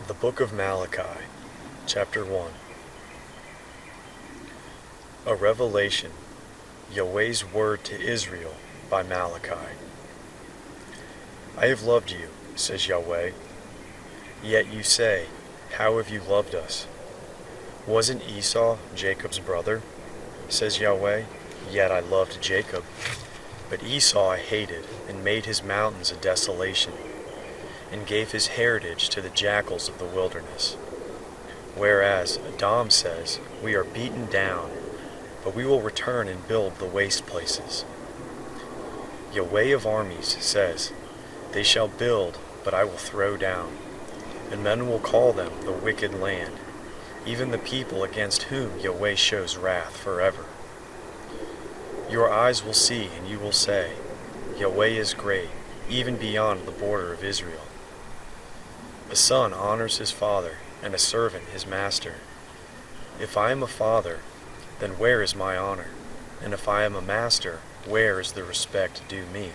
The Book of Malachi, Chapter 1. A Revelation, Yahweh's Word to Israel by Malachi. I have loved you, says Yahweh. Yet you say, how have you loved us? Wasn't Esau Jacob's brother? Says Yahweh. Yet I loved Jacob. But Esau I hated, and made his mountains a desolation, and gave his heritage to the jackals of the wilderness. Whereas Edom says, we are beaten down, but we will return and build the waste places. Yahweh of armies says, they shall build, but I will throw down, and men will call them the wicked land, even the people against whom Yahweh shows wrath forever. Your eyes will see, and you will say, Yahweh is great, even beyond the border of Israel. A son honors his father, and a servant his master. If I am a father, then where is my honor? And if I am a master, where is the respect due me?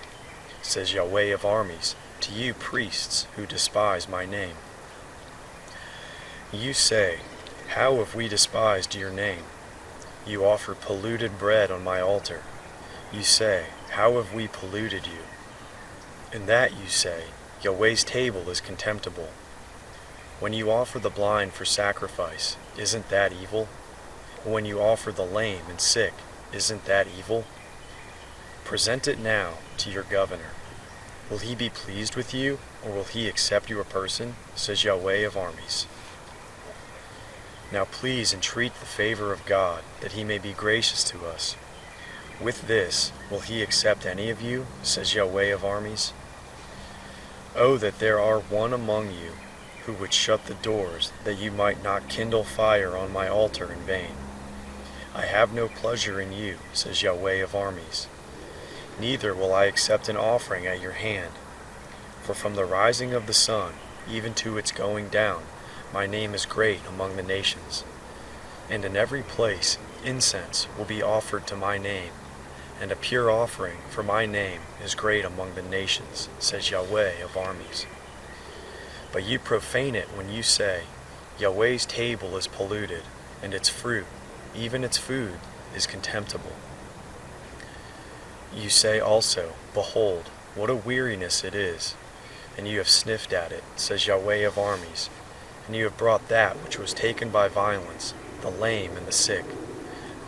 Says Yahweh of armies, to you priests who despise my name. You say, how have we despised your name? You offer polluted bread on my altar. You say, how have we polluted you? In that you say, Yahweh's table is contemptible. When you offer the blind for sacrifice, isn't that evil? When you offer the lame and sick, isn't that evil? Present it now to your governor. Will he be pleased with you, or will he accept your person? Says Yahweh of armies. Now please entreat the favor of God, that he may be gracious to us. With this, will he accept any of you? Says Yahweh of armies. Oh, that there are one among you who would shut the doors, that you might not kindle fire on my altar in vain. I have no pleasure in you, says Yahweh of armies. Neither will I accept an offering at your hand. For from the rising of the sun, even to its going down, my name is great among the nations. And in every place incense will be offered to my name, and a pure offering for my name is great among the nations, says Yahweh of armies. But you profane it when you say, Yahweh's table is polluted, and its fruit, even its food, is contemptible. You say also, behold, what a weariness it is, and you have sniffed at it, says Yahweh of armies, and you have brought that which was taken by violence, the lame and the sick.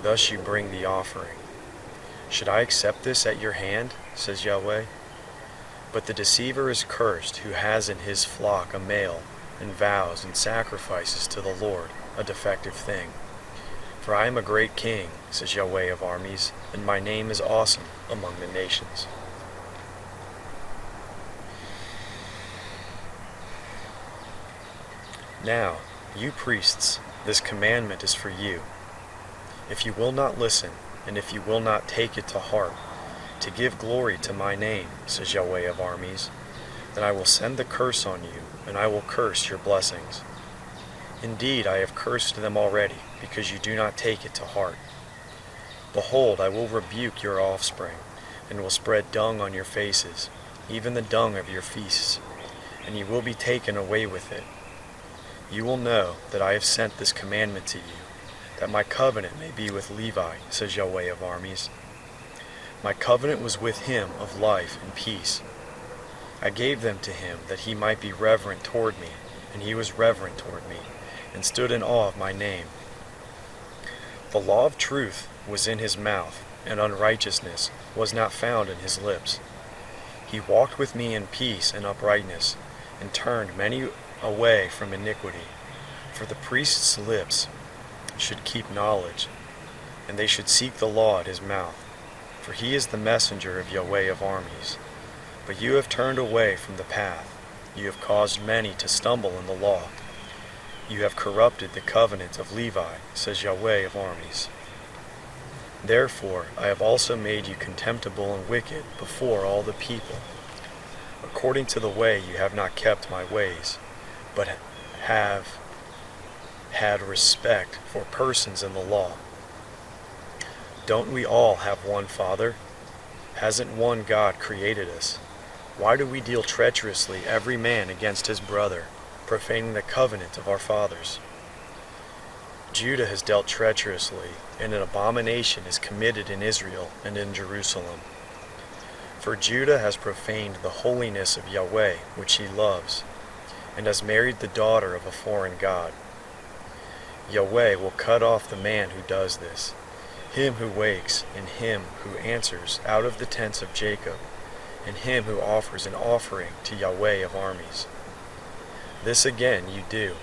Thus you bring the offering. Should I accept this at your hand, says Yahweh? But the deceiver is cursed who has in his flock a male, and vows and sacrifices to the Lord a defective thing. For I am a great king, says Yahweh of armies, and my name is awesome among the nations. Now, you priests, this commandment is for you. If you will not listen, and if you will not take it to heart, to give glory to my name, says Yahweh of armies, then I will send the curse on you, and I will curse your blessings. Indeed, I have cursed them already, because you do not take it to heart. Behold, I will rebuke your offspring, and will spread dung on your faces, even the dung of your feasts, and you will be taken away with it. You will know that I have sent this commandment to you, that my covenant may be with Levi, says Yahweh of armies. My covenant was with him of life and peace. I gave them to him that he might be reverent toward me, and he was reverent toward me, and stood in awe of my name. The law of truth was in his mouth, and unrighteousness was not found in his lips. He walked with me in peace and uprightness, and turned many away from iniquity. For the priest's lips should keep knowledge, and they should seek the law at his mouth. For he is the messenger of Yahweh of armies. But you have turned away from the path. You have caused many to stumble in the law. You have corrupted the covenant of Levi, says Yahweh of armies. Therefore I have also made you contemptible and wicked before all the people. According to the way you have not kept my ways, but have had respect for persons in the law. Don't we all have one Father? Hasn't one God created us? Why do we deal treacherously every man against his brother? profaning the covenant of our fathers. Judah has dealt treacherously, and an abomination is committed in Israel and in Jerusalem. For Judah has profaned the holiness of Yahweh, which he loves, and has married the daughter of a foreign god. Yahweh will cut off the man who does this, him who wakes, and him who answers out of the tents of Jacob, and him who offers an offering to Yahweh of armies. This again you do.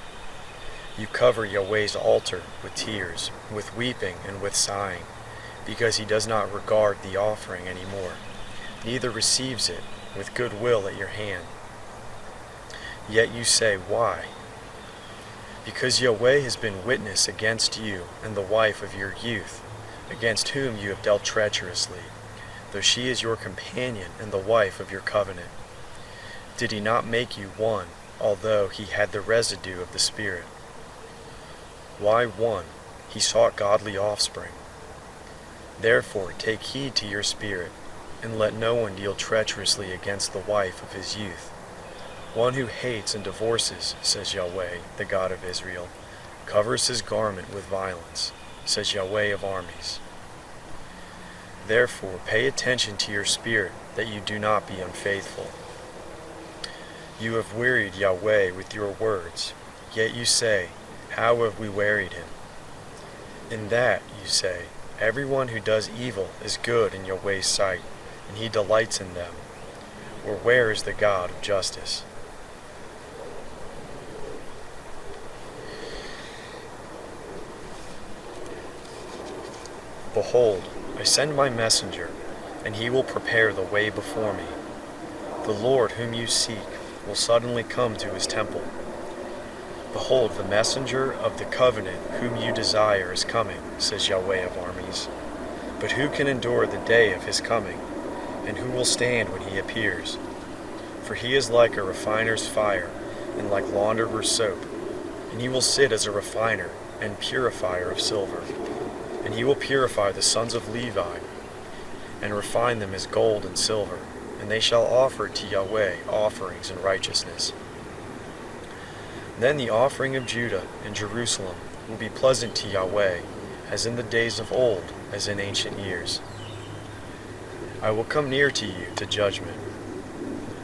You cover Yahweh's altar with tears, with weeping and with sighing, because he does not regard the offering any more, neither receives it with good will at your hand. Yet you say, Why? Because Yahweh has been witness against you and the wife of your youth, against whom you have dealt treacherously, though she is your companion and the wife of your covenant. Did he not make you one, although he had the residue of the Spirit? Why one? He sought godly offspring. Therefore take heed to your spirit, and let no one deal treacherously against the wife of his youth. One who hates and divorces, says Yahweh, the God of Israel, covers his garment with violence, says Yahweh of armies. Therefore pay attention to your spirit, that you do not be unfaithful. You have wearied Yahweh with your words, yet you say, How have we wearied him? In that, you say, everyone who does evil is good in Yahweh's sight, and he delights in them. Or where is the God of justice? Behold, I send my messenger, and he will prepare the way before me. The Lord whom you seek will suddenly come to his temple. Behold, the messenger of the covenant whom you desire is coming, says Yahweh of armies. But who can endure the day of his coming, and who will stand when he appears? For he is like a refiner's fire, and like launderer's soap, and he will sit as a refiner and purifier of silver. And he will purify the sons of Levi, and refine them as gold and silver, and they shall offer to Yahweh offerings in righteousness. Then the offering of Judah and Jerusalem will be pleasant to Yahweh, as in the days of old, as in ancient years. I will come near to you to judgment.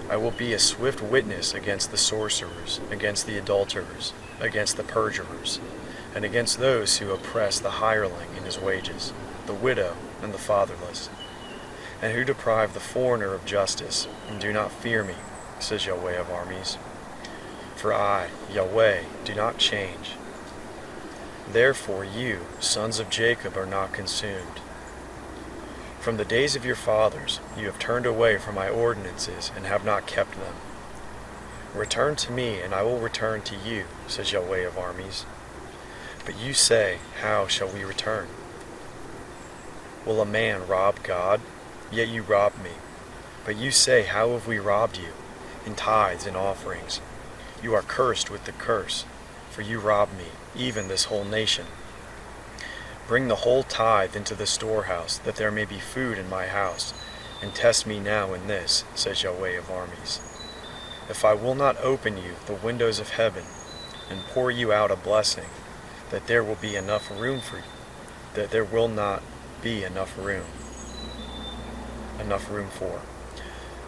I will be a swift witness against the sorcerers, against the adulterers, against the perjurers, and against those who oppress the hireling in his wages, the widow and the fatherless, and who deprive the foreigner of justice, and do not fear me, says Yahweh of armies. For I, Yahweh, do not change. Therefore you, sons of Jacob, are not consumed. From the days of your fathers you have turned away from my ordinances, and have not kept them. Return to me, and I will return to you, says Yahweh of armies. But you say, How shall we return? Will a man rob God? Yet you rob me. But you say, How have we robbed you? In tithes and offerings. You are cursed with the curse, for you rob me, even this whole nation. Bring the whole tithe into the storehouse, that there may be food in my house, and test me now in this, says Yahweh of armies. If I will not open you the windows of heaven, and pour you out a blessing, that there will be enough room for you, that there will not be enough room for.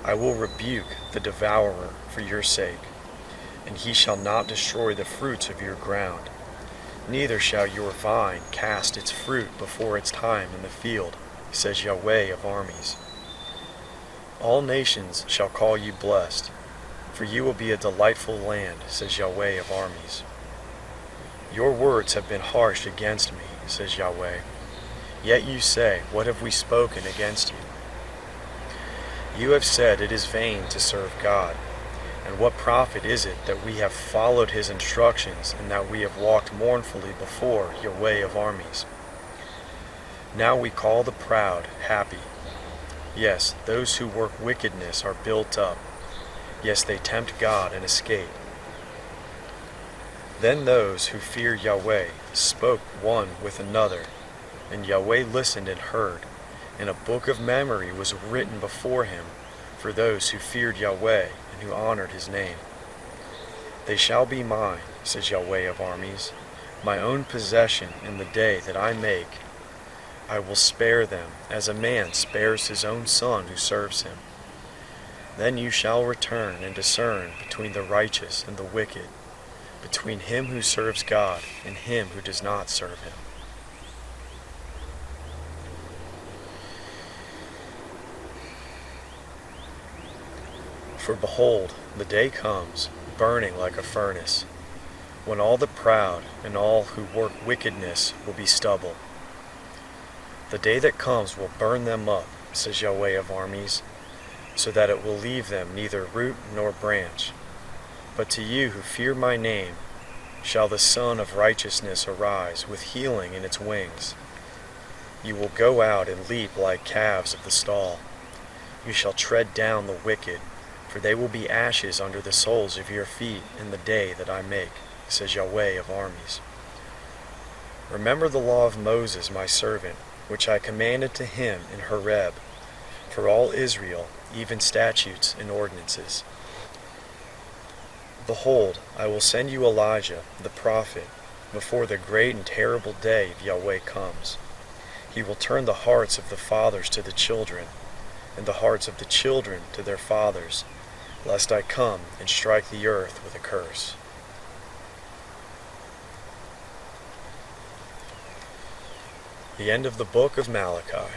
I will rebuke the devourer for your sake, and he shall not destroy the fruits of your ground. Neither shall your vine cast its fruit before its time in the field, says Yahweh of armies. All nations shall call you blessed, for you will be a delightful land, says Yahweh of armies. Your words have been harsh against me, says Yahweh. Yet you say, What have we spoken against you? You have said it is vain to serve God. And what profit is it that we have followed his instructions, and that we have walked mournfully before Yahweh of armies? Now we call the proud happy. Yes, those who work wickedness are built up. Yes, they tempt God and escape. Then those who fear Yahweh spoke one with another, and Yahweh listened and heard, and a book of memory was written before him for those who feared Yahweh and who honored his name. They shall be mine, says Yahweh of armies, my own possession in the day that I make. I will spare them, as a man spares his own son who serves him. Then you shall return and discern between the righteous and the wicked, between him who serves God and him who does not serve him. For behold, the day comes, burning like a furnace, when all the proud and all who work wickedness will be stubble. The day that comes will burn them up, says Yahweh of armies, so that it will leave them neither root nor branch. But to you who fear my name shall the Son of Righteousness arise with healing in its wings. You will go out and leap like calves of the stall. You shall tread down the wicked, for they will be ashes under the soles of your feet in the day that I make, says Yahweh of armies. Remember the law of Moses my servant, which I commanded to him in Horeb, for all Israel, even statutes and ordinances. Behold, I will send you Elijah, the prophet, before the great and terrible day of Yahweh comes. He will turn the hearts of the fathers to the children, and the hearts of the children to their fathers, lest I come and strike the earth with a curse. The end of the book of Malachi.